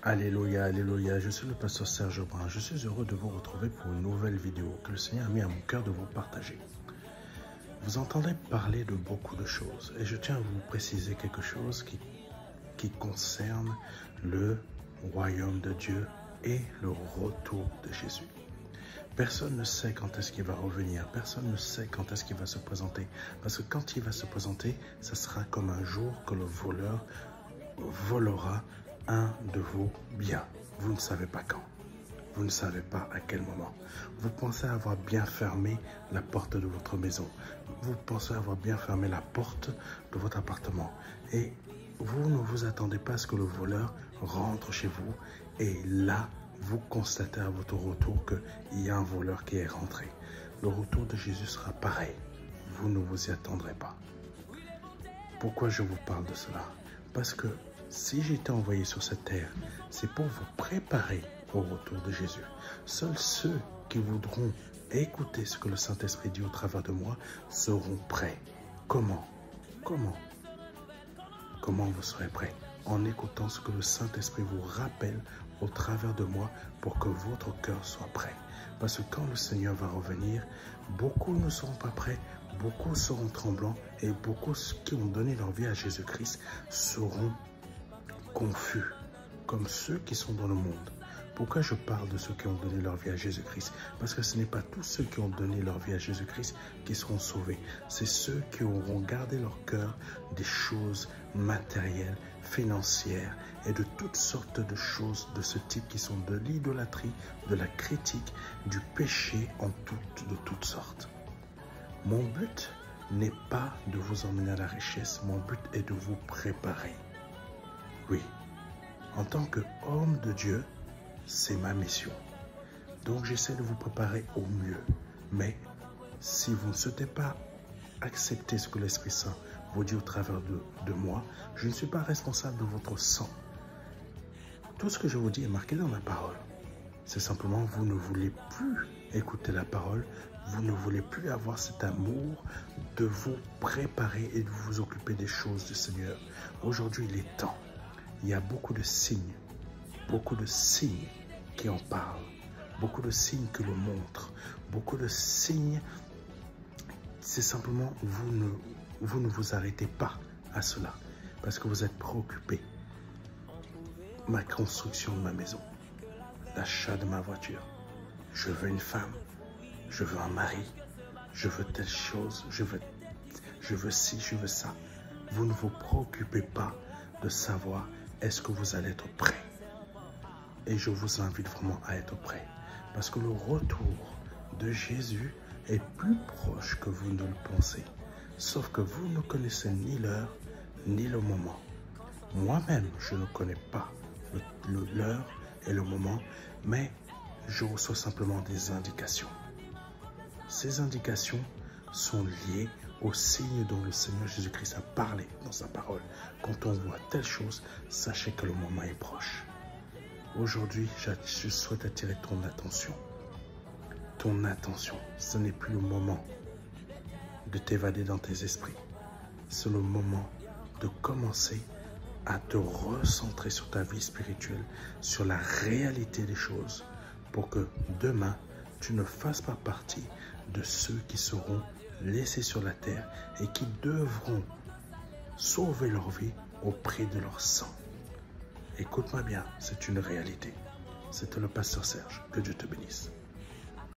Alléluia, alléluia, je suis le pasteur Serge Brun. Je suis heureux de vous retrouver pour une nouvelle vidéo que le Seigneur a mis à mon cœur de vous partager. Vous entendez parler de beaucoup de choses et je tiens à vous préciser quelque chose qui concerne le royaume de Dieu et le retour de Jésus. Personne ne sait quand est-ce qu'il va revenir, personne ne sait quand est-ce qu'il va se présenter. Parce que quand il va se présenter, ça sera comme un jour que le voleur volera un de vos biens. Vous ne savez pas quand. Vous ne savez pas à quel moment. Vous pensez avoir bien fermé la porte de votre maison. Vous pensez avoir bien fermé la porte de votre appartement. Et vous ne vous attendez pas à ce que le voleur rentre chez vous. Et là, vous constatez à votre retour qu'il y a un voleur qui est rentré. Le retour de Jésus sera pareil. Vous ne vous y attendrez pas. Pourquoi je vous parle de cela? Parce que si j'ai été envoyé sur cette terre, c'est pour vous préparer au retour de Jésus. Seuls ceux qui voudront écouter ce que le Saint-Esprit dit au travers de moi seront prêts. Comment vous serez prêts? En écoutant ce que le Saint-Esprit vous rappelle au travers de moi pour que votre cœur soit prêt. Parce que quand le Seigneur va revenir, beaucoup ne seront pas prêts, beaucoup seront tremblants et beaucoup qui ont donné leur vie à Jésus-Christ seront confus, comme ceux qui sont dans le monde. Pourquoi je parle de ceux qui ont donné leur vie à Jésus-Christ? Parce que ce n'est pas tous ceux qui ont donné leur vie à Jésus-Christ qui seront sauvés. C'est ceux qui auront gardé leur cœur des choses matérielles, financières et de toutes sortes de choses de ce type qui sont de l'idolâtrie, de la critique, du péché de toutes sortes. Mon but n'est pas de vous emmener à la richesse, mon but est de vous préparer. Oui, en tant qu'homme de Dieu, c'est ma mission. Donc j'essaie de vous préparer au mieux. Mais si vous ne souhaitez pas accepter ce que l'Esprit Saint vous dit au travers de moi, je ne suis pas responsable de votre sang. Tout ce que je vous dis est marqué dans la parole. C'est simplement vous ne voulez plus écouter la parole, vous ne voulez plus avoir cet amour de vous préparer et de vous occuper des choses du Seigneur. Aujourd'hui, il est temps. Il y a beaucoup de signes qui en parlent, beaucoup de signes qui le montrent, beaucoup de signes. C'est simplement, vous ne vous arrêtez pas à cela, parce que vous êtes préoccupé. Ma construction de ma maison, l'achat de ma voiture, je veux une femme, je veux un mari, je veux telle chose, je veux ci, je veux ça. Vous ne vous préoccupez pas de savoir est-ce que vous allez être prêt. Et je vous invite vraiment à être prêt. Parce que le retour de Jésus est plus proche que vous ne le pensez. Sauf que vous ne connaissez ni l'heure, ni le moment. Moi-même, je ne connais pas l'heure et le moment, mais je reçois simplement des indications. Ces indications sont liées aux signes dont le Seigneur Jésus-Christ a parlé dans sa parole. Quand on voit telle chose, sachez que le moment est proche. Aujourd'hui, je souhaite attirer ton attention. Ton attention, ce n'est plus le moment de t'évader dans tes esprits. C'est le moment de commencer à te recentrer sur ta vie spirituelle, sur la réalité des choses, pour que demain, tu ne fasses pas partie de ceux qui seront laissés sur la terre et qui devront sauver leur vie au prix de leur sang. Écoute-moi bien, c'est une réalité. C'était le pasteur Serge. Que Dieu te bénisse.